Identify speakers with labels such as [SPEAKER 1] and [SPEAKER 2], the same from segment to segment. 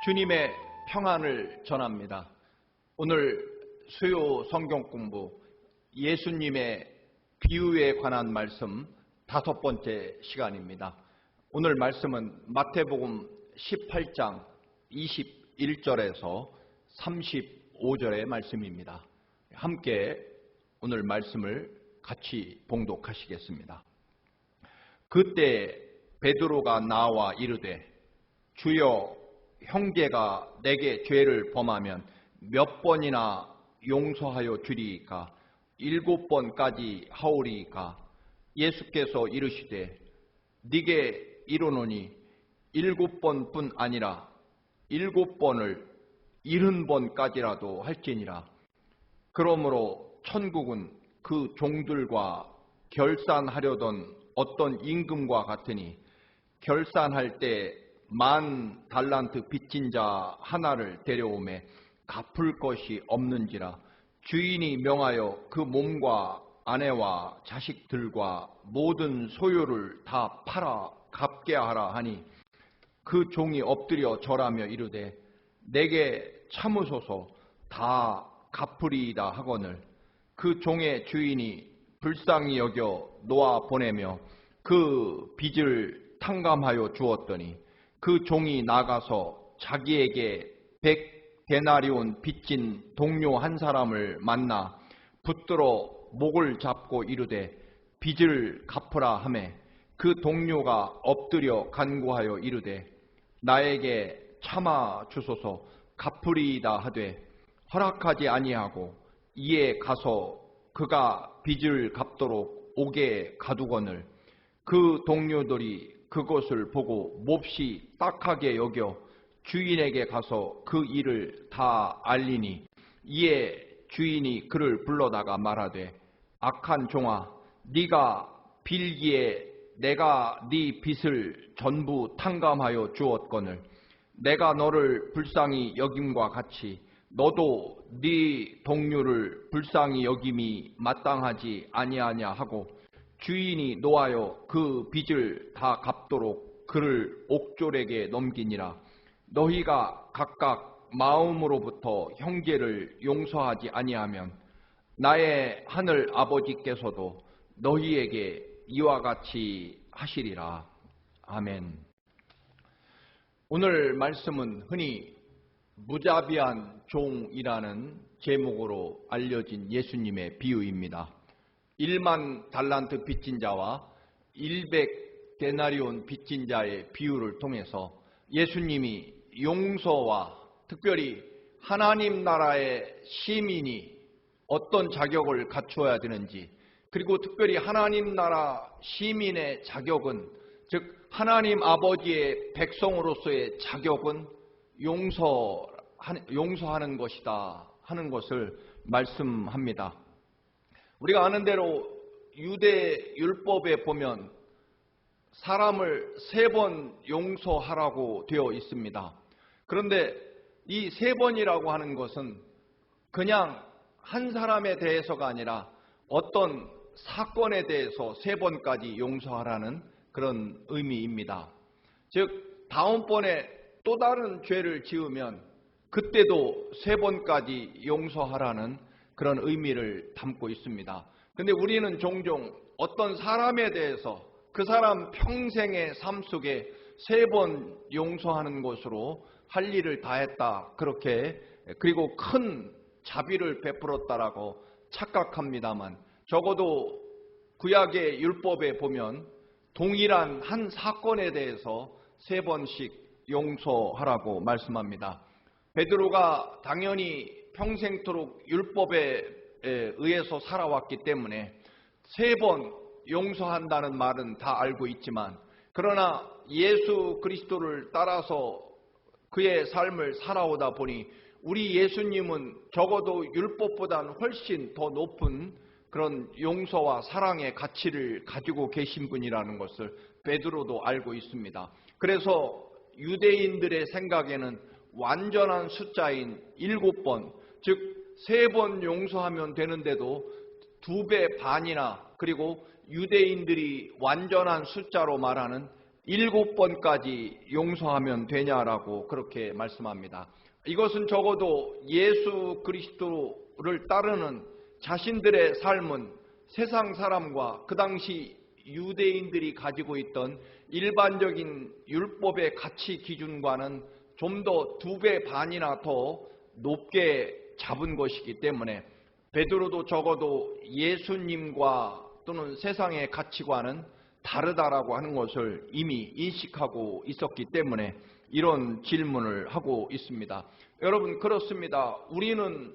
[SPEAKER 1] 주님의 평안을 전합니다. 오늘 수요 성경 공부 예수님의 비유에 관한 말씀 5번째 시간입니다. 오늘 말씀은 마태복음 18장 21절에서 35절의 말씀입니다. 함께 오늘 말씀을 같이 봉독하시겠습니다. 그때 베드로가 나와 이르되 주여, 형제가 내게 죄를 범하면 몇 번이나 용서하여 주리이까? 7번까지 하오리이까? 예수께서 이르시되 네게 이르노니 7번뿐 아니라 7번을 70번까지라도 할지니라. 그러므로 천국은 그 종들과 결산하려던 어떤 임금과 같으니 결산할 때 10,000달란트 빚진 자 하나를 데려오매 갚을 것이 없는지라. 주인이 명하여 그 몸과 아내와 자식들과 모든 소유를 다 팔아 갚게 하라 하니 그 종이 엎드려 절하며 이르되 내게 참으소서, 다 갚으리이다 하거늘 그 종의 주인이 불쌍히 여겨 놓아 보내며 그 빚을 탕감하여 주었더니 그 종이 나가서 자기에게 100데나리온 빚진 동료 한 사람을 만나 붙들어 목을 잡고 이르되 빚을 갚으라 하매 그 동료가 엎드려 간구하여 이르되 나에게 참아 주소서, 갚으리이다 하되 허락하지 아니하고 이에 가서 그가 빚을 갚도록 옥에 가두거늘 그 동료들이 그것을 보고 몹시 딱하게 여겨 주인에게 가서 그 일을 다 알리니 이에 주인이 그를 불러다가 말하되 악한 종아, 네가 빌기에 내가 네 빚을 전부 탕감하여 주었거늘 내가 너를 불쌍히 여김과 같이 너도 네 동료를 불쌍히 여김이 마땅하지 아니하냐 하고 주인이 노하여 그 빚을 다 갚도록 그를 옥졸에게 넘기니라. 너희가 각각 마음으로부터 형제를 용서하지 아니하면 나의 하늘 아버지께서도 너희에게 이와 같이 하시리라. 아멘. 오늘 말씀은 흔히 무자비한 종이라는 제목으로 알려진 예수님의 비유입니다. 10,000달란트 빚진 자와 100데나리온 빚진 자의 비유를 통해서 예수님이 용서와 특별히 하나님 나라의 시민이 어떤 자격을 갖추어야 되는지, 그리고 특별히 하나님 나라 시민의 자격은, 즉 하나님 아버지의 백성으로서의 자격은 용서하는 것이다 하는 것을 말씀합니다. 우리가 아는 대로 유대 율법에 보면 사람을 3번 용서하라고 되어 있습니다. 그런데 이 3번이라고 하는 것은 그냥 한 사람에 대해서가 아니라 어떤 사건에 대해서 3번까지 용서하라는 그런 의미입니다. 즉 다음번에 또 다른 죄를 지으면 그때도 3번까지 용서하라는 그런 의미를 담고 있습니다. 그런데 우리는 종종 어떤 사람에 대해서 그 사람 평생의 삶 속에 3번 용서하는 것으로 할 일을 다했다, 그렇게, 그리고 큰 자비를 베풀었다라고 착각합니다만, 적어도 구약의 율법에 보면 동일한 한 사건에 대해서 3번씩 용서하라고 말씀합니다. 베드로가 당연히 평생토록 율법에 의해서 살아왔기 때문에 3번 용서한다는 말은 다 알고 있지만, 그러나 예수 그리스도를 따라서 그의 삶을 살아오다 보니 우리 예수님은 적어도 율법보다는 훨씬 더 높은 그런 용서와 사랑의 가치를 가지고 계신 분이라는 것을 베드로도 알고 있습니다. 그래서 유대인들의 생각에는 완전한 숫자인 7번, 즉 3번 용서하면 되는데도 2배 반이나, 그리고 유대인들이 완전한 숫자로 말하는 7번까지 용서하면 되냐라고 그렇게 말씀합니다. 이것은 적어도 예수 그리스도를 따르는 자신들의 삶은 세상 사람과 그 당시 유대인들이 가지고 있던 일반적인 율법의 가치 기준과는 좀 더 2배 반이나 더 높게 잡은 것이기 때문에 베드로도 적어도 예수님과 또는 세상의 가치관은 다르다라고 하는 것을 이미 인식하고 있었기 때문에 이런 질문을 하고 있습니다. 여러분, 그렇습니다. 우리는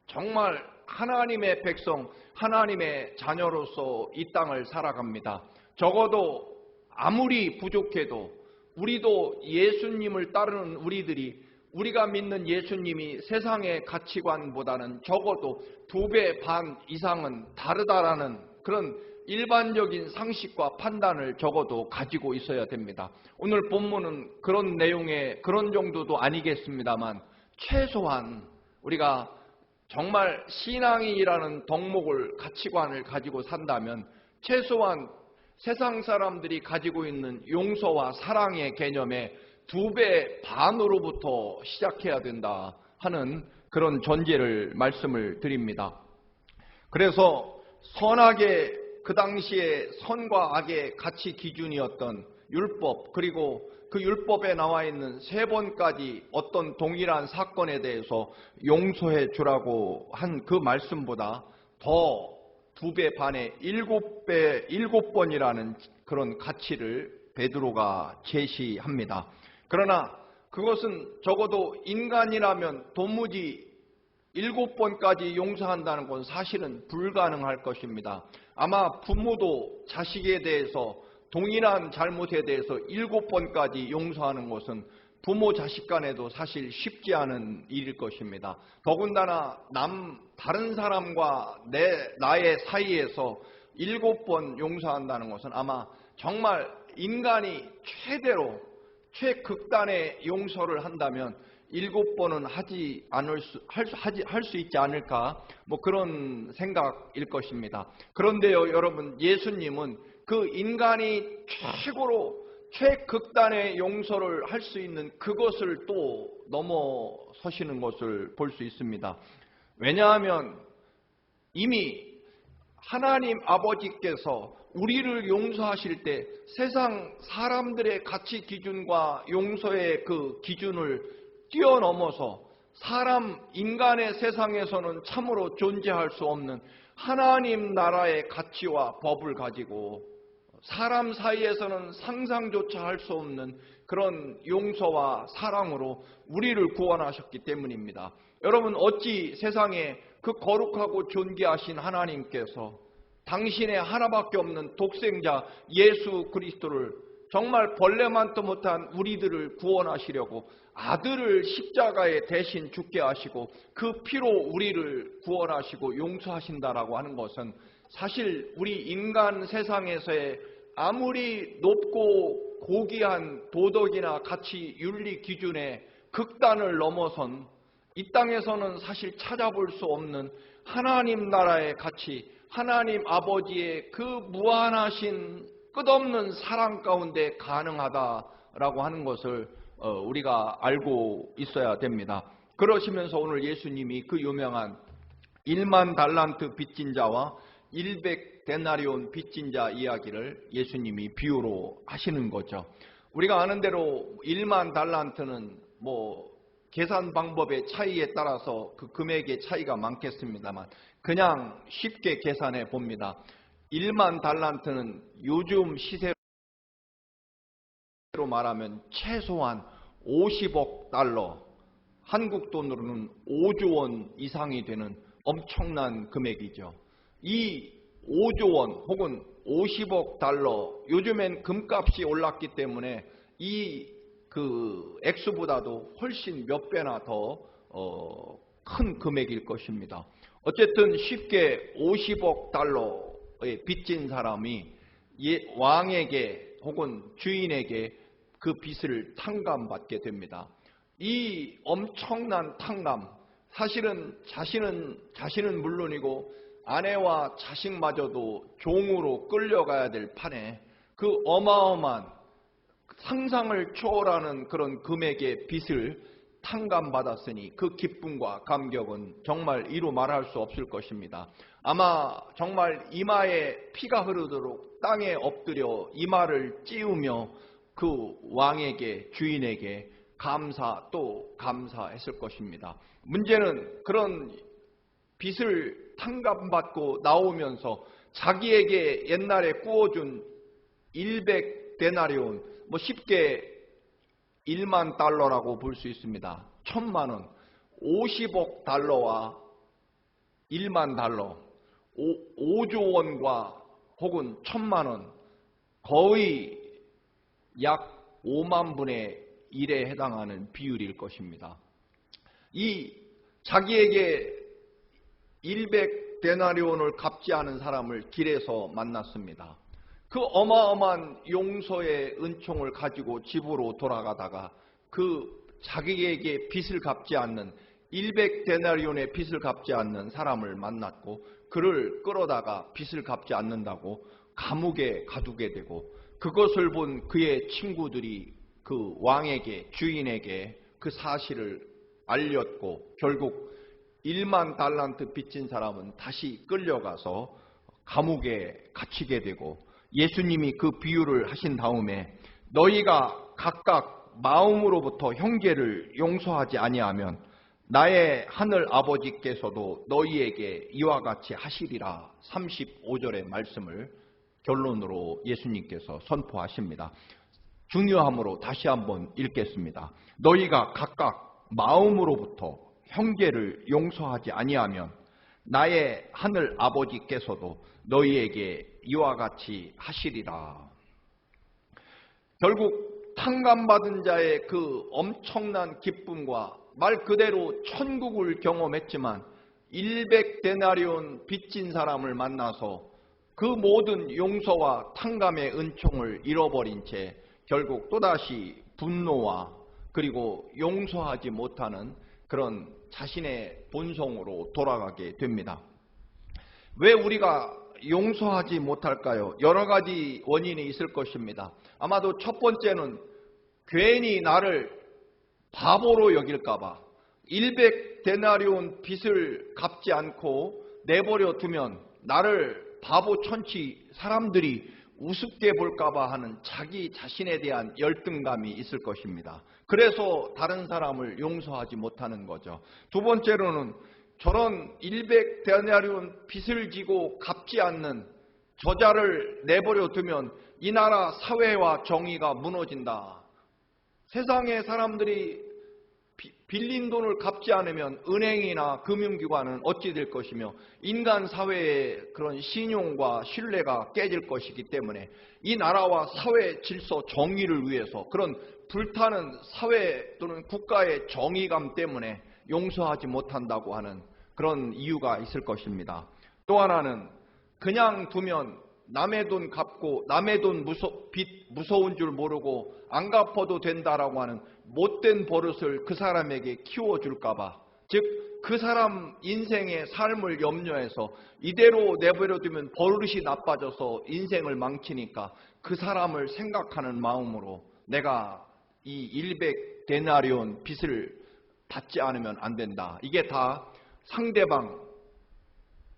[SPEAKER 1] 정말 하나님의 백성, 하나님의 자녀로서 이 땅을 살아갑니다. 적어도 아무리 부족해도 우리도 예수님을 따르는 우리가 믿는 예수님이 세상의 가치관보다는 적어도 2배 반 이상은 다르다라는 그런 일반적인 상식과 판단을 적어도 가지고 있어야 됩니다. 오늘 본문은 그런 내용의 그런 정도도 아니겠습니다만 최소한 우리가 정말 신앙이라는 덕목을 가치관을 가지고 산다면 최소한 세상 사람들이 가지고 있는 용서와 사랑의 개념에 2배 반으로부터 시작해야 된다 하는 그런 전제를 말씀을 드립니다. 그래서 선악의 그 당시에 선과 악의 가치 기준이었던 율법, 그리고 그 율법에 나와 있는 3번까지 어떤 동일한 사건에 대해서 용서해 주라고 한 그 말씀보다 더 2배 반의 7번이라는 그런 가치를 베드로가 제시합니다. 그러나 그것은 적어도 인간이라면 도무지 7번까지 용서한다는 건 사실은 불가능할 것입니다. 아마 부모도 자식에 대해서 동일한 잘못에 대해서 7번까지 용서하는 것은 부모 자식 간에도 사실 쉽지 않은 일일 것입니다. 더군다나 다른 사람과 나의 사이에서 7번 용서한다는 것은 아마 정말 인간이 최극단의 용서를 한다면 7번은 할 수 있지 않을까, 그런 생각일 것입니다. 그런데요, 여러분, 예수님은 그 인간이 최극단의 용서를 할 수 있는 그것을 또 넘어서시는 것을 볼 수 있습니다. 왜냐하면 이미 하나님 아버지께서 우리를 용서하실 때 세상 사람들의 가치 기준과 용서의 그 기준을 뛰어넘어서 인간의 세상에서는 참으로 존재할 수 없는 하나님 나라의 가치와 법을 가지고 사람 사이에서는 상상조차 할 수 없는 그런 용서와 사랑으로 우리를 구원하셨기 때문입니다. 여러분, 어찌 세상에 그 거룩하고 존귀하신 하나님께서 당신의 하나밖에 없는 독생자 예수 그리스도를 정말 벌레만도 못한 우리들을 구원하시려고 아들을 십자가에 대신 죽게 하시고 그 피로 우리를 구원하시고 용서하신다라고 하는 것은 사실 우리 인간 세상에서의 아무리 높고 고귀한 도덕이나 가치 윤리 기준의 극단을 넘어선 이 땅에서는 사실 찾아볼 수 없는 하나님 나라의 가치, 하나님 아버지의 그 무한하신 끝없는 사랑 가운데 가능하다라고 하는 것을 우리가 알고 있어야 됩니다. 그러시면서 오늘 예수님이 그 유명한 1만 달란트 빚진 자와 100데나리온 빚진 자 이야기를 예수님이 비유로 하시는 거죠. 우리가 아는 대로 1만 달란트는 계산 방법의 차이에 따라서 그 금액의 차이가 많겠습니다만 그냥 쉽게 계산해 봅니다. 1만 달란트는 요즘 시세로 말하면 최소한 50억 달러, 한국 돈으로는 5조 원 이상이 되는 엄청난 금액이죠. 이 5조 원 혹은 50억 달러, 요즘엔 금값이 올랐기 때문에 그 액수보다도 훨씬 몇 배나 더 큰 금액일 것입니다. 어쨌든 쉽게 50억 달러의 빚진 사람이 왕에게 혹은 주인에게 그 빚을 탕감받게 됩니다. 이 엄청난 탕감, 사실은 자신은 물론이고 아내와 자식마저도 종으로 끌려가야 될 판에 그 어마어마한 상상을 초월하는 그런 금액의 빚을 탕감받았으니 그 기쁨과 감격은 정말 이루 말할 수 없을 것입니다. 아마 정말 이마에 피가 흐르도록 땅에 엎드려 이마를 찌우며 그 왕에게, 주인에게 감사 또 감사했을 것입니다. 문제는 그런 빚을 탕감받고 나오면서 자기에게 옛날에 구워준 100데나리온, 쉽게 1만 달러라고 볼 수 있습니다. 1000만 원, 50억 달러와 1만 달러, 5조 원과 혹은 1000만 원, 거의 약 5만 분의 1에 해당하는 비율일 것입니다. 이 자기에게 100데나리온을 갚지 않은 사람을 길에서 만났습니다. 그 어마어마한 용서의 은총을 가지고 집으로 돌아가다가 그 자기에게 빚을 갚지 않는 100데나리온의 빚을 갚지 않는 사람을 만났고 그를 끌어다가 빚을 갚지 않는다고 감옥에 가두게 되고 그것을 본 그의 친구들이 그 왕에게, 주인에게 그 사실을 알렸고 결국 1만 달란트 빚진 사람은 다시 끌려가서 감옥에 갇히게 되고 예수님이 그 비유를 하신 다음에 너희가 각각 마음으로부터 형제를 용서하지 아니하면 나의 하늘 아버지께서도 너희에게 이와 같이 하시리라. 35절의 말씀을 결론으로 예수님께서 선포하십니다. 중요함으로 다시 한번 읽겠습니다. 너희가 각각 마음으로부터 형제를 용서하지 아니하면 나의 하늘 아버지께서도 너희에게 이와 같이 하시리라. 결국 탕감받은 자의 그 엄청난 기쁨과 말 그대로 천국을 경험했지만 100데나리온 빚진 사람을 만나서 그 모든 용서와 탕감의 은총을 잃어버린 채 결국 또다시 분노와 그리고 용서하지 못하는 그런 자신의 본성으로 돌아가게 됩니다. 왜 우리가 용서하지 못할까요? 여러 가지 원인이 있을 것입니다. 아마도 첫 번째는 괜히 나를 바보로 여길까봐 100데나리온 빚을 갚지 않고 내버려 두면 나를 바보 천치 사람들이 우습게 볼까봐 하는 자기 자신에 대한 열등감이 있을 것입니다. 그래서 다른 사람을 용서하지 못하는 거죠. 두 번째로는 저런 100데나리온 빚을 지고 갚지 않는 저자를 내버려 두면 이 나라 사회와 정의가 무너진다. 세상의 사람들이 빌린 돈을 갚지 않으면 은행이나 금융기관은 어찌 될 것이며 인간 사회의 그런 신용과 신뢰가 깨질 것이기 때문에 이 나라와 사회 질서 정의를 위해서 그런 불타는 사회 또는 국가의 정의감 때문에 용서하지 못한다고 하는 그런 이유가 있을 것입니다. 또 하나는 그냥 두면 남의 돈 갚고 남의 돈 빚 무서운 줄 모르고 안 갚아도 된다라고 하는 못된 버릇을 그 사람에게 키워줄까봐, 즉 그 사람 인생의 삶을 염려해서 이대로 내버려두면 버릇이 나빠져서 인생을 망치니까 그 사람을 생각하는 마음으로 내가 이 100데나리온 빚을 받지 않으면 안 된다. 이게 다 상대방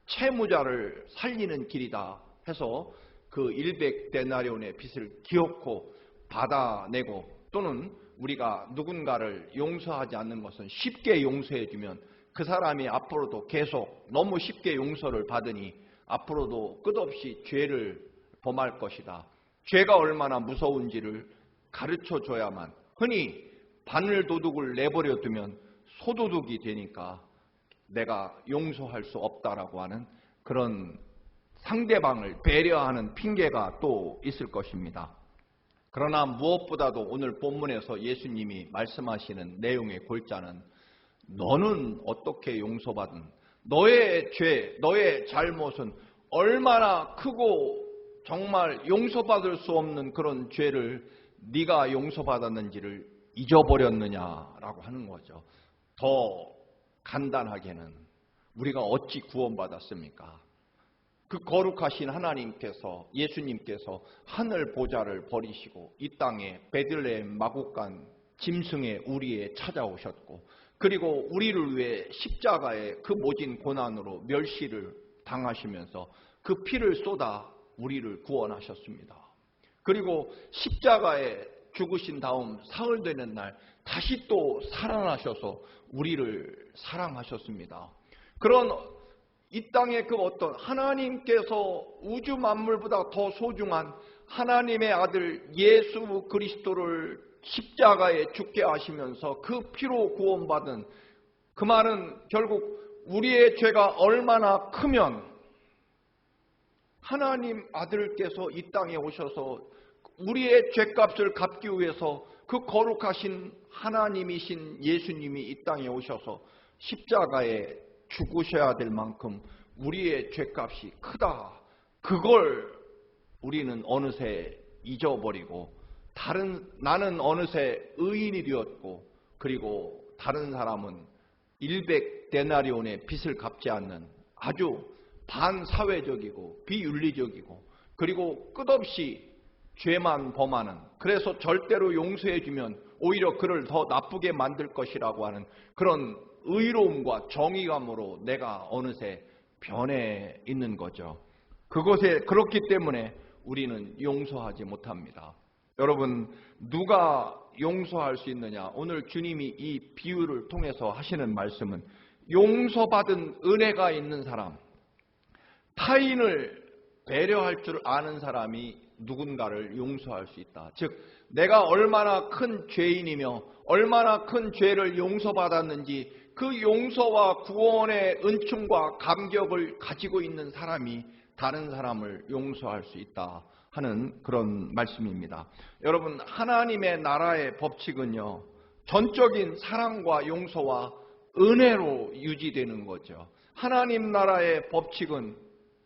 [SPEAKER 1] 채무자를 살리는 길이다 해서 그 100데나리온의 빚을 기어코 받아내고 또는 우리가 누군가를 용서하지 않는 것은 쉽게 용서해주면 그 사람이 앞으로도 계속 너무 쉽게 용서를 받으니 앞으로도 끝없이 죄를 범할 것이다. 죄가 얼마나 무서운지를 가르쳐줘야만, 흔히 바늘도둑을 내버려두면 소도둑이 되니까 내가 용서할 수 없다라고 하는 그런 상대방을 배려하는 핑계가 또 있을 것입니다. 그러나 무엇보다도 오늘 본문에서 예수님이 말씀하시는 내용의 골자는 너는 어떻게 용서받은 너의 죄, 너의 잘못은 얼마나 크고 정말 용서받을 수 없는 그런 죄를 네가 용서받았는지를 잊어버렸느냐라고 하는 거죠. 더 간단하게는 우리가 어찌 구원받았습니까? 그 거룩하신 하나님께서, 예수님께서 하늘 보좌를 버리시고 이 땅에 베들레헴 마구간 짐승의 우리에 찾아오셨고, 그리고 우리를 위해 십자가의 그 모진 고난으로 멸시를 당하시면서 그 피를 쏟아 우리를 구원하셨습니다. 그리고 십자가에 죽으신 다음 사흘 되는 날 다시 또 살아나셔서 우리를 사랑하셨습니다. 그런 이 땅의 그 어떤 하나님께서 우주 만물보다 더 소중한 하나님의 아들 예수 그리스도를 십자가에 죽게 하시면서 그 피로 구원받은, 그 말은 결국 우리의 죄가 얼마나 크면 하나님 아들께서 이 땅에 오셔서 우리의 죄값을 갚기 위해서 그 거룩하신 하나님이신 예수님이 이 땅에 오셔서 십자가에 죽으셔야 될 만큼 우리의 죄값이 크다. 그걸 우리는 어느새 잊어버리고 나는 어느새 의인이 되었고, 그리고 다른 사람은 100데나리온의 빚을 갚지 않는 아주 반사회적이고 비윤리적이고, 그리고 끝없이 죄만 범하는, 그래서 절대로 용서해주면 오히려 그를 더 나쁘게 만들 것이라고 하는 그런 의로움과 정의감으로 내가 어느새 변해 있는 거죠. 그렇기 때문에 우리는 용서하지 못합니다. 여러분, 누가 용서할 수 있느냐? 오늘 주님이 이 비유를 통해서 하시는 말씀은 용서받은 은혜가 있는 사람, 타인을 배려할 줄 아는 사람이 누군가를 용서할 수 있다. 즉, 내가 얼마나 큰 죄인이며 얼마나 큰 죄를 용서받았는지 그 용서와 구원의 은총과 감격을 가지고 있는 사람이 다른 사람을 용서할 수 있다 하는 그런 말씀입니다. 여러분, 하나님의 나라의 법칙은요, 전적인 사랑과 용서와 은혜로 유지되는 거죠. 하나님 나라의 법칙은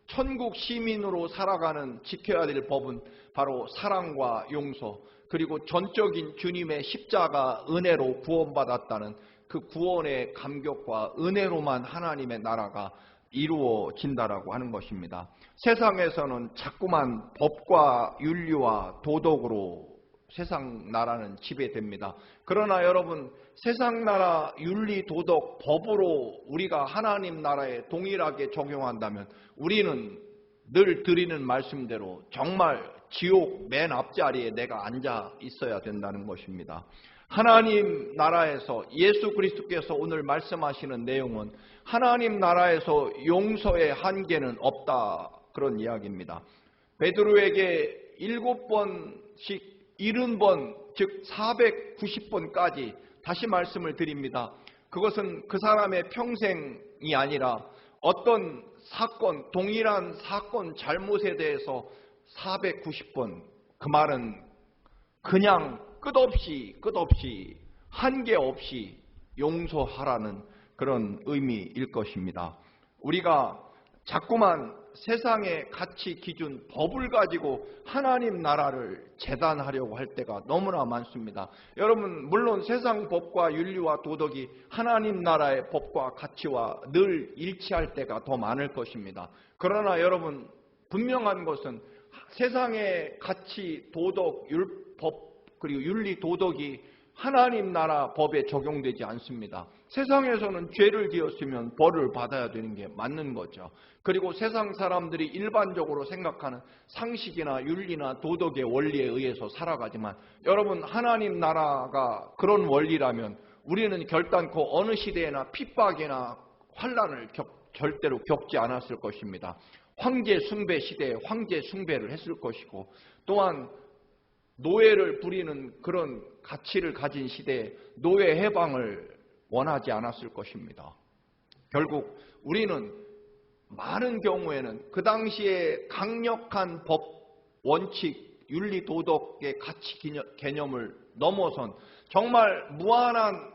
[SPEAKER 1] 천국 시민으로 살아가는 지켜야 될 법은 바로 사랑과 용서, 그리고 전적인 주님의 십자가 은혜로 구원받았다는 그 구원의 감격과 은혜로만 하나님의 나라가 이루어진다라고 하는 것입니다. 세상에서는 자꾸만 법과 윤리와 도덕으로 세상 나라는 지배됩니다. 그러나 여러분, 세상 나라 윤리, 도덕, 법으로 우리가 하나님 나라에 동일하게 적용한다면 우리는 늘 드리는 말씀대로 정말 지옥 맨 앞자리에 내가 앉아 있어야 된다는 것입니다. 하나님 나라에서 예수 그리스도께서 오늘 말씀하시는 내용은 하나님 나라에서 용서의 한계는 없다, 그런 이야기입니다. 베드로에게 7번씩 70번, 즉 490번까지 다시 말씀을 드립니다. 그것은 그 사람의 평생이 아니라 어떤 사건, 동일한 사건 잘못에 대해서 490번, 그 말은 그냥 끝없이 한계 없이 용서하라는 그런 의미일 것입니다. 우리가 자꾸만 세상의 가치 기준, 법을 가지고 하나님 나라를 재단하려고 할 때가 너무나 많습니다. 여러분, 물론 세상 법과 윤리와 도덕이 하나님 나라의 법과 가치와 늘 일치할 때가 더 많을 것입니다. 그러나 여러분, 분명한 것은 세상의 가치, 도덕, 법, 그리고 윤리, 도덕이 하나님 나라 법에 적용되지 않습니다. 세상에서는 죄를 지었으면 벌을 받아야 되는 게 맞는 거죠. 그리고 세상 사람들이 일반적으로 생각하는 상식이나 윤리나 도덕의 원리에 의해서 살아가지만, 여러분, 하나님 나라가 그런 원리라면 우리는 결단코 어느 시대에나 핍박이나 환난을 절대로 겪지 않았을 것입니다. 황제 숭배 시대에 황제 숭배를 했을 것이고, 또한 노예를 부리는 그런 가치를 가진 시대에 노예 해방을 원하지 않았을 것입니다. 결국 우리는 많은 경우에는 그 당시에 강력한 법, 원칙, 윤리, 도덕의 가치 개념을 넘어선 정말 무한한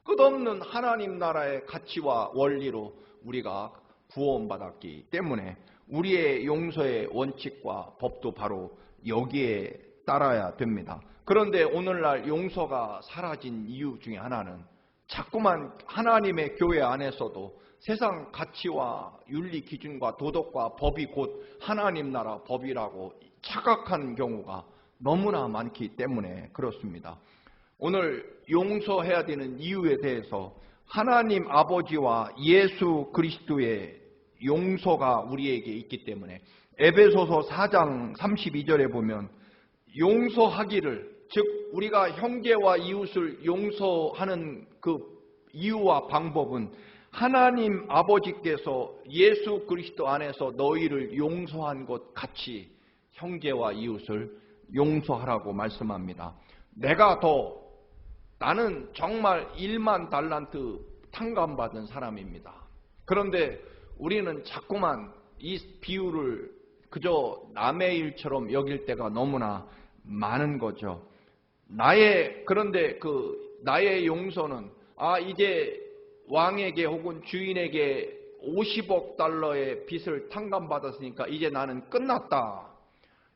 [SPEAKER 1] 끝없는 하나님 나라의 가치와 원리로 우리가 구원받았기 때문에 우리의 용서의 원칙과 법도 바로 여기에 따라야 됩니다. 그런데 오늘날 용서가 사라진 이유 중에 하나는 자꾸만 하나님의 교회 안에서도 세상 가치와 윤리 기준과 도덕과 법이 곧 하나님 나라 법이라고 착각한 경우가 너무나 많기 때문에 그렇습니다. 오늘 용서해야 되는 이유에 대해서 하나님 아버지와 예수 그리스도의 용서가 우리에게 있기 때문에 에베소서 4장 32절에 보면 용서하기를, 즉 우리가 형제와 이웃을 용서하는 그 이유와 방법은 하나님 아버지께서 예수 그리스도 안에서 너희를 용서한 것 같이 형제와 이웃을 용서하라고 말씀합니다. 나는 정말 1만 달란트 탕감받은 사람입니다. 그런데 우리는 자꾸만 이 비유를 그저 남의 일처럼 여길 때가 너무나 많은 거죠. 그런데 나의 용서는 이제 왕에게 혹은 주인에게 50억 달러의 빚을 탕감받았으니까 이제 나는 끝났다.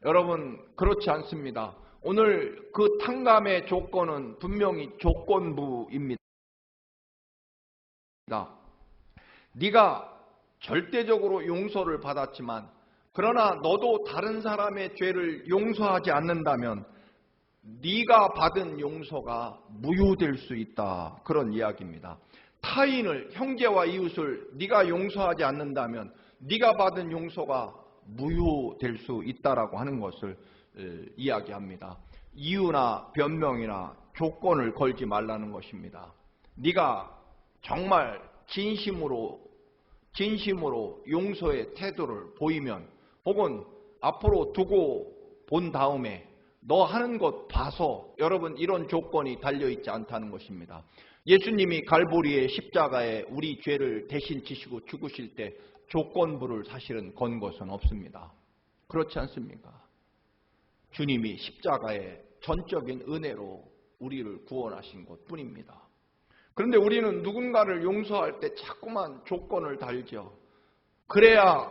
[SPEAKER 1] 여러분, 그렇지 않습니다. 오늘 그 탕감의 조건은 분명히 조건부입니다. 네가 절대적으로 용서를 받았지만 그러나 너도 다른 사람의 죄를 용서하지 않는다면 네가 받은 용서가 무효될 수 있다. 그런 이야기입니다. 타인을, 형제와 이웃을 네가 용서하지 않는다면 네가 받은 용서가 무효될 수 있다라고 하는 것을 이야기합니다. 이유나 변명이나 조건을 걸지 말라는 것입니다. 네가 정말 진심으로 용서의 태도를 보이면, 혹은 앞으로 두고 본 다음에 너 하는 것 봐서, 여러분, 이런 조건이 달려있지 않다는 것입니다. 예수님이 갈보리의 십자가에 우리 죄를 대신 지시고 죽으실 때 조건부를 사실은 건 것은 없습니다. 그렇지 않습니까? 주님이 십자가의 전적인 은혜로 우리를 구원하신 것 뿐입니다. 그런데 우리는 누군가를 용서할 때 자꾸만 조건을 달죠. 그래야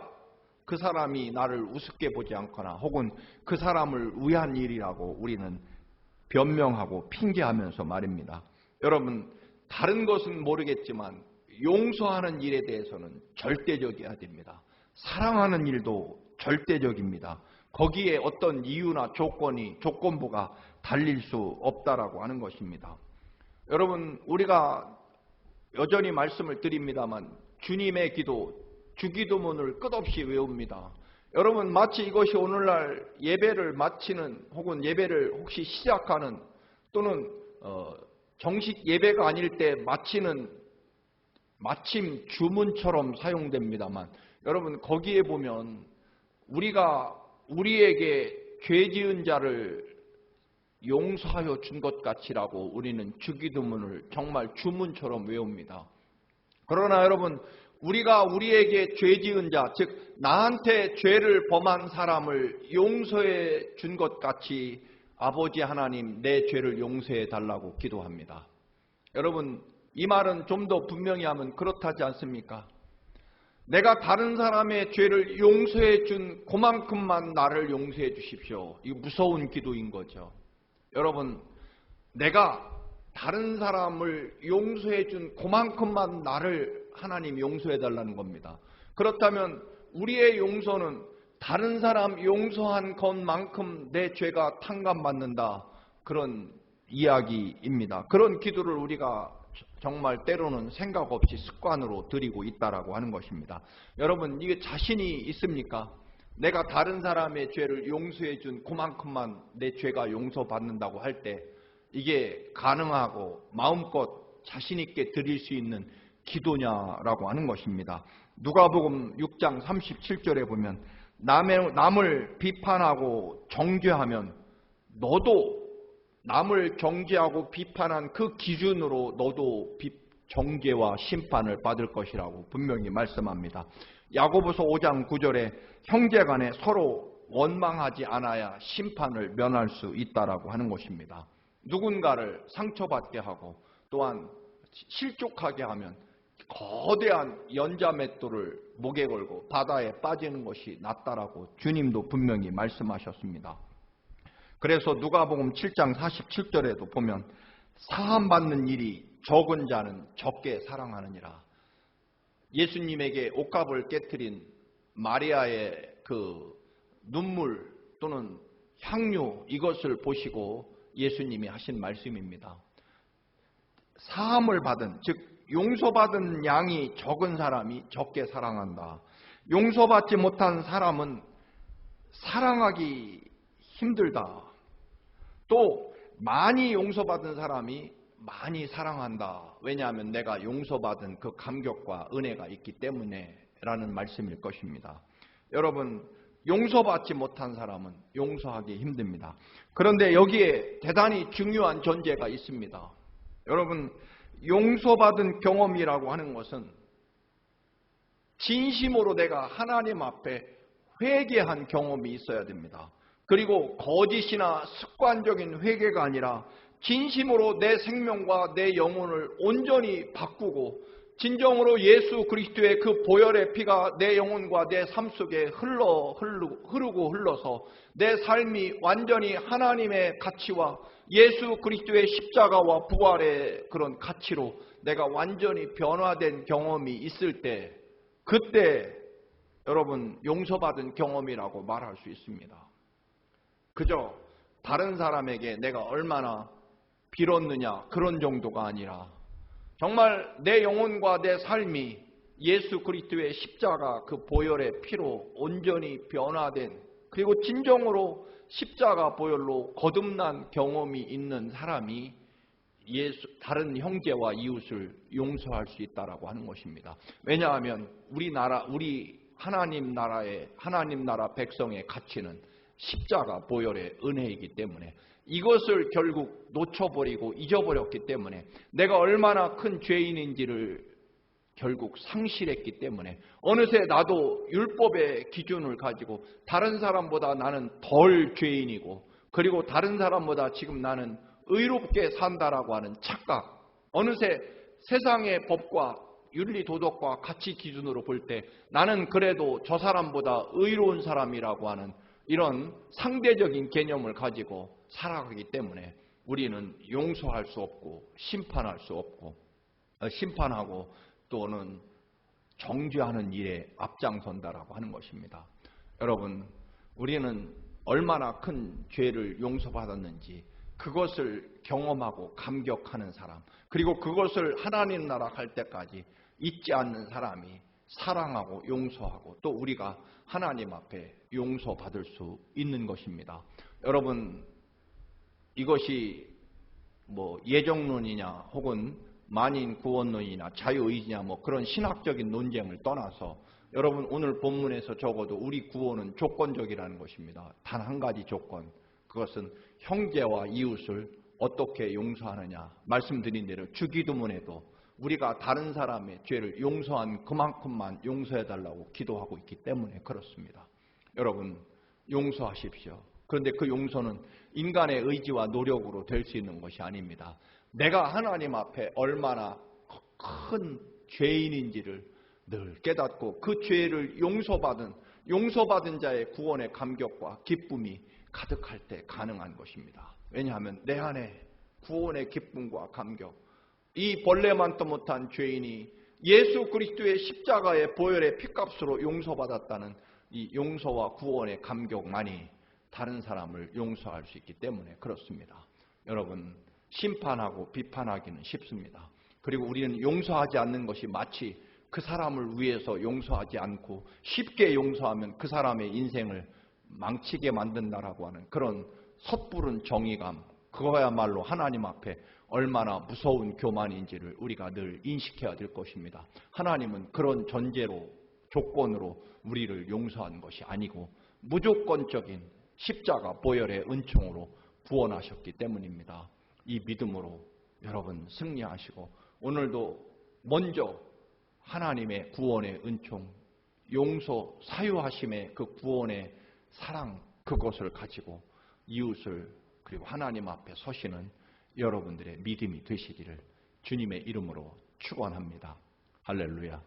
[SPEAKER 1] 그 사람이 나를 우습게 보지 않거나 혹은 그 사람을 위한 일이라고 우리는 변명하고 핑계하면서 말입니다. 여러분, 다른 것은 모르겠지만 용서하는 일에 대해서는 절대적이어야 됩니다. 사랑하는 일도 절대적입니다. 거기에 어떤 이유나 조건부가 달릴 수 없다라고 하는 것입니다. 여러분, 우리가 여전히 말씀을 드립니다만 주님의 기도, 주기도문을 끝없이 외웁니다. 여러분, 마치 이것이 오늘날 예배를 마치는 혹은 예배를 혹시 시작하는 또는 정식 예배가 아닐 때 마치는 마침 주문처럼 사용됩니다만, 여러분, 거기에 보면 우리가 우리에게 죄 지은 자를 용서하여 준 것 같이라고 우리는 주기도문을 정말 주문처럼 외웁니다. 그러나 여러분, 우리가 우리에게 죄 지은 자, 즉 나한테 죄를 범한 사람을 용서해 준 것 같이 아버지 하나님, 내 죄를 용서해 달라고 기도합니다. 여러분, 이 말은 좀 더 분명히 하면 그렇다지 않습니까? 내가 다른 사람의 죄를 용서해 준 그만큼만 나를 용서해 주십시오. 이거 무서운 기도인 거죠. 여러분, 내가 다른 사람을 용서해 준 그만큼만 나를 하나님 용서해 달라는 겁니다. 그렇다면 우리의 용서는 다른 사람 용서한 것만큼 내 죄가 탕감받는다, 그런 이야기입니다. 그런 기도를 우리가 정말 때로는 생각 없이 습관으로 드리고 있다라고 하는 것입니다. 여러분, 이게 자신이 있습니까? 내가 다른 사람의 죄를 용서해 준 그만큼만 내 죄가 용서받는다고 할 때 이게 가능하고 마음껏 자신 있게 드릴 수 있는 기도냐라고 하는 것입니다. 누가복음 6장 37절에 보면 남을 비판하고 정죄하면 너도 남을 정죄하고 비판한 그 기준으로 너도 정죄와 심판을 받을 것이라고 분명히 말씀합니다. 야고보서 5장 9절에 형제간에 서로 원망하지 않아야 심판을 면할 수 있다라고 하는 것입니다. 누군가를 상처받게 하고 또한 실족하게 하면 거대한 연자맷돌을 목에 걸고 바다에 빠지는 것이 낫다라고 주님도 분명히 말씀하셨습니다. 그래서 누가복음 7장 47절에도 보면 사함받는 일이 적은 자는 적게 사랑하느니라. 예수님에게 옷값을 깨트린 마리아의 그 눈물 또는 향유, 이것을 보시고 예수님이 하신 말씀입니다. 사함을 받은, 즉 용서받은 양이 적은 사람이 적게 사랑한다. 용서받지 못한 사람은 사랑하기 힘들다. 또 많이 용서받은 사람이 많이 사랑한다. 왜냐하면 내가 용서받은 그 감격과 은혜가 있기 때문에 라는 말씀일 것입니다. 여러분, 용서받지 못한 사람은 용서하기 힘듭니다. 그런데 여기에 대단히 중요한 전제가 있습니다. 여러분, 용서받은 경험이라고 하는 것은 진심으로 내가 하나님 앞에 회개한 경험이 있어야 됩니다. 그리고 거짓이나 습관적인 회개가 아니라 진심으로 내 생명과 내 영혼을 온전히 바꾸고 진정으로 예수 그리스도의 그 보혈의 피가 내 영혼과 내 삶 속에 흐르고 흘러서 내 삶이 완전히 하나님의 가치와 예수 그리스도의 십자가와 부활의 그런 가치로 내가 완전히 변화된 경험이 있을 때, 그때 여러분 용서받은 경험이라고 말할 수 있습니다. 그저 다른 사람에게 내가 얼마나 빌었느냐 그런 정도가 아니라 정말 내 영혼과 내 삶이 예수 그리스도의 십자가 그 보혈의 피로 온전히 변화된, 그리고 진정으로 십자가 보혈로 거듭난 경험이 있는 사람이 다른 형제와 이웃을 용서할 수 있다라고 하는 것입니다. 왜냐하면 우리 하나님 나라 백성의 가치는 십자가 보혈의 은혜이기 때문에, 이것을 결국 놓쳐버리고 잊어버렸기 때문에, 내가 얼마나 큰 죄인인지를 결국 상실했기 때문에 어느새 나도 율법의 기준을 가지고 다른 사람보다 나는 덜 죄인이고, 그리고 다른 사람보다 지금 나는 의롭게 산다라고 하는 착각, 어느새 세상의 법과 윤리 도덕과 가치 기준으로 볼 때 나는 그래도 저 사람보다 의로운 사람이라고 하는 이런 상대적인 개념을 가지고 살아가기 때문에 우리는 용서할 수 없고 심판할 수 없고, 심판하고 또는 정죄하는 일에 앞장선다라고 하는 것입니다. 여러분, 우리는 얼마나 큰 죄를 용서받았는지 그것을 경험하고 감격하는 사람, 그리고 그것을 하나님 나라 갈 때까지 잊지 않는 사람이 사랑하고 용서하고 또 우리가 하나님 앞에 용서받을 수 있는 것입니다. 여러분, 이것이 예정론이냐 혹은 만인 구원론이냐 자유의지냐 그런 신학적인 논쟁을 떠나서 여러분, 오늘 본문에서 적어도 우리 구원은 조건적이라는 것입니다. 단 한 가지 조건, 그것은 형제와 이웃을 어떻게 용서하느냐. 말씀드린 대로 주기도문에도 우리가 다른 사람의 죄를 용서한 그만큼만 용서해달라고 기도하고 있기 때문에 그렇습니다. 여러분, 용서하십시오. 그런데 그 용서는 인간의 의지와 노력으로 될 수 있는 것이 아닙니다. 내가 하나님 앞에 얼마나 큰 죄인인지를 늘 깨닫고 그 죄를 용서받은 자의 구원의 감격과 기쁨이 가득할 때 가능한 것입니다. 왜냐하면 내 안에 구원의 기쁨과 감격, 이 벌레만도 못한 죄인이 예수 그리스도의 십자가의 보혈의 피값으로 용서받았다는 이 용서와 구원의 감격만이 다른 사람을 용서할 수 있기 때문에 그렇습니다. 여러분, 심판하고 비판하기는 쉽습니다. 그리고 우리는 용서하지 않는 것이 마치 그 사람을 위해서 용서하지 않고 쉽게 용서하면 그 사람의 인생을 망치게 만든다라고 하는 그런 섣부른 정의감, 그거야말로 하나님 앞에 얼마나 무서운 교만인지를 우리가 늘 인식해야 될 것입니다. 하나님은 그런 전제로, 조건으로 우리를 용서한 것이 아니고 무조건적인 십자가 보혈의 은총으로 구원하셨기 때문입니다. 이 믿음으로 여러분 승리하시고 오늘도 먼저 하나님의 구원의 은총, 용서, 사유하심의 그 구원의 사랑, 그것을 가지고 이웃을 그리고 하나님 앞에 서시는 여러분들의 믿음이 되시기를 주님의 이름으로 축원합니다. 할렐루야.